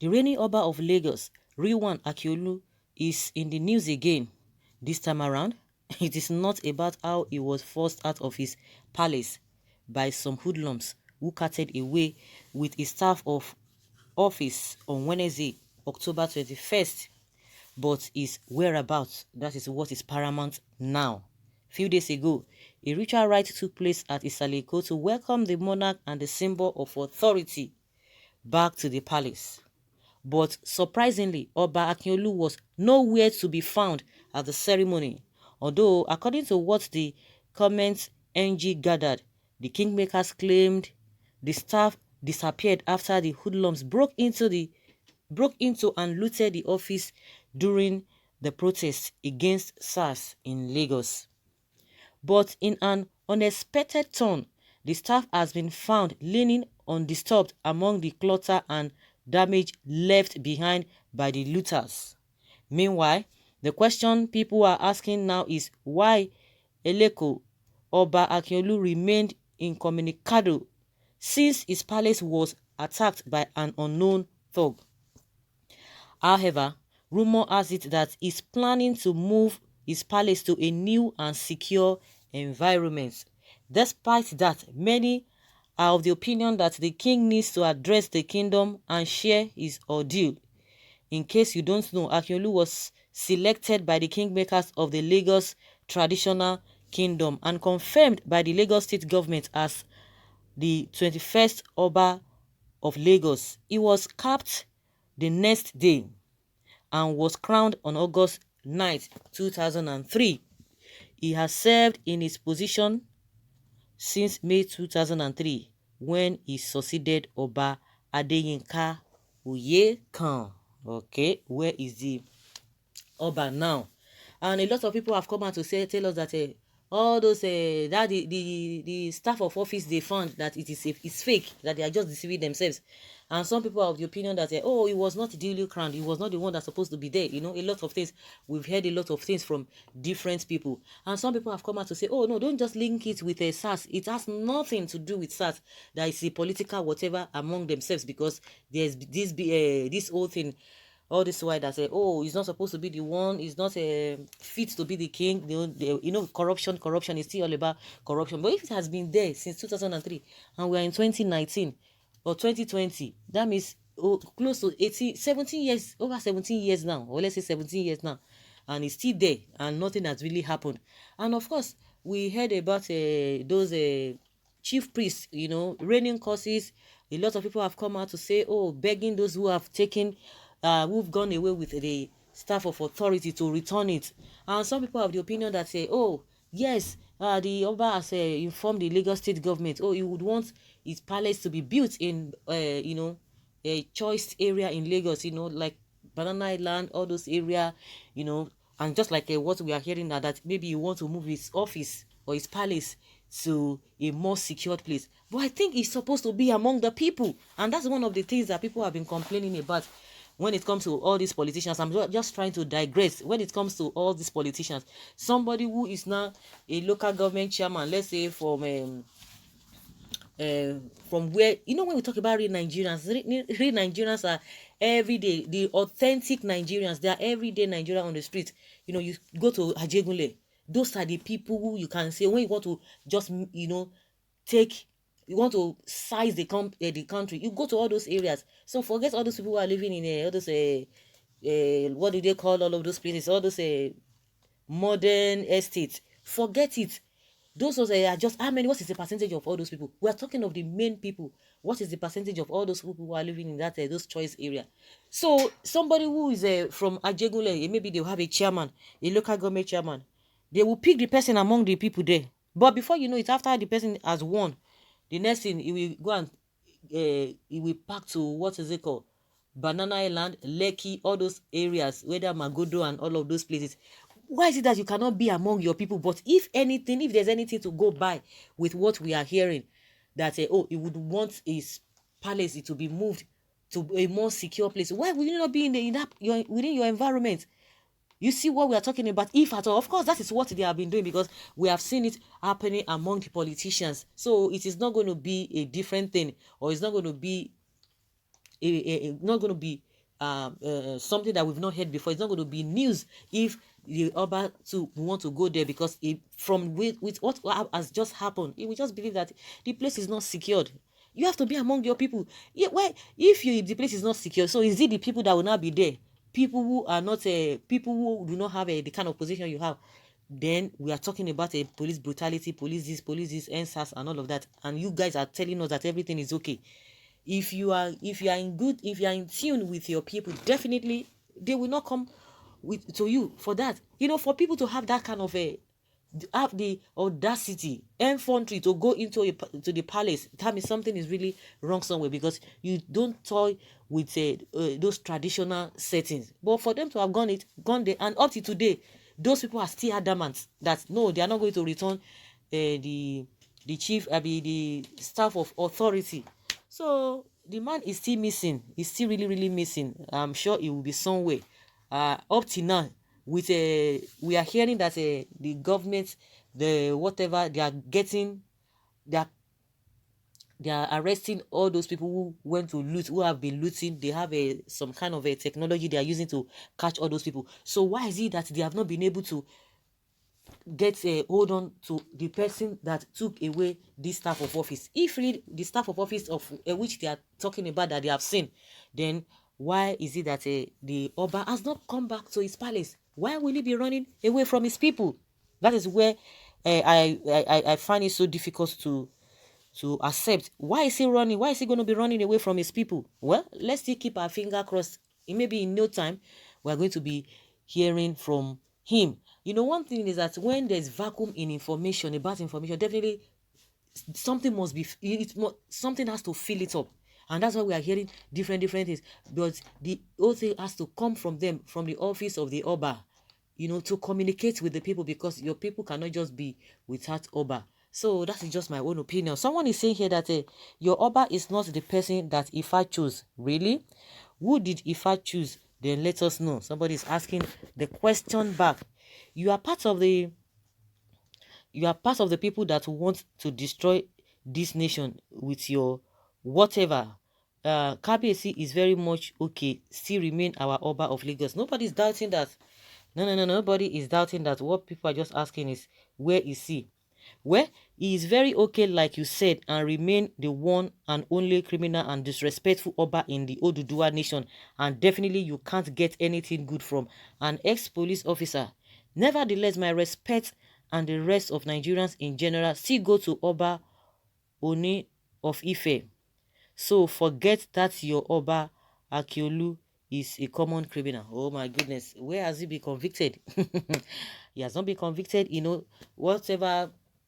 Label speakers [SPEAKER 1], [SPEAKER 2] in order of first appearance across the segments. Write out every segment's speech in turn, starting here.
[SPEAKER 1] The reigning Oba of Lagos, Rilwan Akiolu, is in the news again. This time around, it is not about how he was forced out of his palace by some hoodlums who carted away with his staff of office on Wednesday, October 21st, but his whereabouts. That is what is paramount now. Few days ago, a ritual rite took place at Isaleko to welcome the monarch and the symbol of authority back to the palace. But surprisingly, Oba Akiolu was nowhere to be found at the ceremony. Although, according to what the comments NG gathered, the kingmakers claimed the staff disappeared after the hoodlums broke into and looted the office during the protests against SARS in Lagos. But in an unexpected turn, the staff has been found leaning undisturbed among the clutter and damage left behind by the looters. Meanwhile, the question people are asking now is why Eleko Oba Akiolu remained incommunicado since his palace was attacked by an unknown thug. However, rumor has it that he's planning to move his palace to a new and secure environment. Despite that, many are of the opinion that the king needs to address the kingdom and share his ordeal. In case you don't know, Akiolu was selected by the kingmakers of the Lagos traditional kingdom and confirmed by the Lagos state government as the 21st Oba of Lagos. He was capped the next day and was crowned on August 9th, 2003. He has served in his position since May 2003 when he succeeded Oba Adeyinka Oyekan. Okay, where is the Oba now? And a lot of people have come out to tell us that all those that the staff of office they found that it's fake, that they are just deceiving themselves. And some people are of the opinion that oh, he was not duly crowned, he was not the one that's supposed to be there. You know, a lot of things. We've heard a lot of things from different people. And some people have come out to say, oh no, don't just link it with SARS. It has nothing to do with SARS. That is a political whatever among themselves, because there's this whole thing. All this why that say, oh, he's not supposed to be the one, he's not fit to be the king. Corruption is still all about corruption. But if it has been there since 2003 and we are in 2019 or 2020, that means close to 17 years, over 17 years now, or let's say 17 years now, and it's still there and nothing has really happened. And of course, we heard about those chief priests, reigning causes. A lot of people have come out to say, oh, begging those who have taken who've gone away with the staff of authority to return it. And some people have the opinion that say, oh, yes, the Oba has informed the Lagos state government, oh, he would want his palace to be built in, a choice area in Lagos, like Banana Island, all those area, and just like what we are hearing now, that maybe you want to move his office or his palace to a more secured place. But I think it's supposed to be among the people. And that's one of the things that people have been complaining about. When it comes to all these politicians, I'm just trying to digress. When it comes to all these politicians, somebody who is now a local government chairman, let's say from where, when we talk about real Nigerians, real Nigerians are everyday, the authentic Nigerians, they are everyday Nigerians on the street. You go to Ajegunle, those are the people who you can say when you want to just, you want to size the country, you go to all those areas. So forget all those people who are living in all those what do they call all of those places, all those modern estates. Forget it. Those are just how many. What is the percentage of all those people? We are talking of the main people. What is the percentage of all those people who are living in that those choice area? So somebody who is from Ajegunle, maybe they will have a chairman, a local government chairman. They will pick the person among the people there. But before you know it, after the person has won, the next thing, he will go and he will pack to, what is it called, Banana Island, Lekki, all those areas, whether Magodo and all of those places. Why is it that you cannot be among your people? But if there's anything to go by with what we are hearing, that he would want his palace to be moved to a more secure place. Why will you not be within your environment? You see what we are talking about, if at all. Of course, that is what they have been doing, because we have seen it happening among the politicians. So it is not going to be a different thing, or it's not going to be something that we've not heard before. It's not going to be news if the Oba to want to go there, because with what has just happened, we just believe that the place is not secured. You have to be among your people. Yeah, why if the place is not secure? So is it the people that will not be there? People who are not people who do not have the kind of position you have. Then we are talking about a police brutality, police this, NSAS, and all of that. And you guys are telling us that everything is okay. If you are in tune with your people, definitely they will not come to you for that. For people to have that kind of have the audacity, infantry, to go to the palace, tell me something is really wrong somewhere, because you don't toy with those traditional settings. But for them to have gone there, and up to today, those people are still adamant that no, they are not going to return the chief, the staff of authority. So the man is still missing. He's still really, really missing. I'm sure he will be somewhere. Up till now, we are hearing that the government, the whatever they are getting, they are arresting all those people who went to loot, who have been looting. They have some kind of a technology they are using to catch all those people. So why is it that they have not been able to get a hold on to the person that took away this staff of office? If really the staff of office of which they are talking about that they have seen, then why is it that the Oba has not come back to his palace? Why will he be running away from his people? That is where I find it so difficult to accept. Why is he running? Why is he going to be running away from his people? Well, let's still keep our finger crossed. Maybe in no time we are going to be hearing from him. One thing is that when there's vacuum in information, about information, definitely something must be, something has to fill it up. And that's why we are hearing different things. But the whole thing has to come from them, from the office of the Oba, to communicate with the people, because your people cannot just be without Oba. So that is just my own opinion. Someone is saying here that your Oba is not the person that Ifa chose. Really? Who did Ifa choose? Then let us know. Somebody is asking the question back. You are part of the people that want to destroy this nation with your whatever. Kabiyesi is very much okay. Still remain our Oba of Lagos. Nobody is doubting that. No. Nobody is doubting that. What people are just asking is, where is he? Well, he is very okay, like you said, and remain the one and only criminal and disrespectful Oba in the Oduduwa nation. And definitely you can't get anything good from an ex-police officer. Nevertheless, my respect and the rest of Nigerians in general still go to Oba Oni of Ife. So forget that your Oba Akiolu is a common criminal. Oh my goodness, where has he been convicted? He has not been convicted.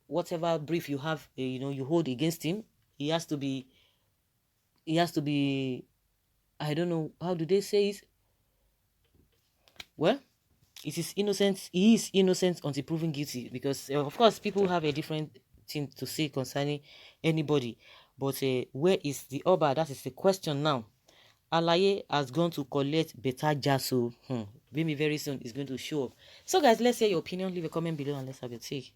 [SPEAKER 1] Whatever brief you have, you hold against him, he has to be, I don't know, how do they say it? Well, it is innocent. He is innocent until proven guilty, because of course people have a different thing to say concerning anybody. But where is the Oba? That is the question now. Alaye has gone to collect better jaso. Maybe very soon is going to show up. So guys, let's hear your opinion. Leave a comment below and let's have your take.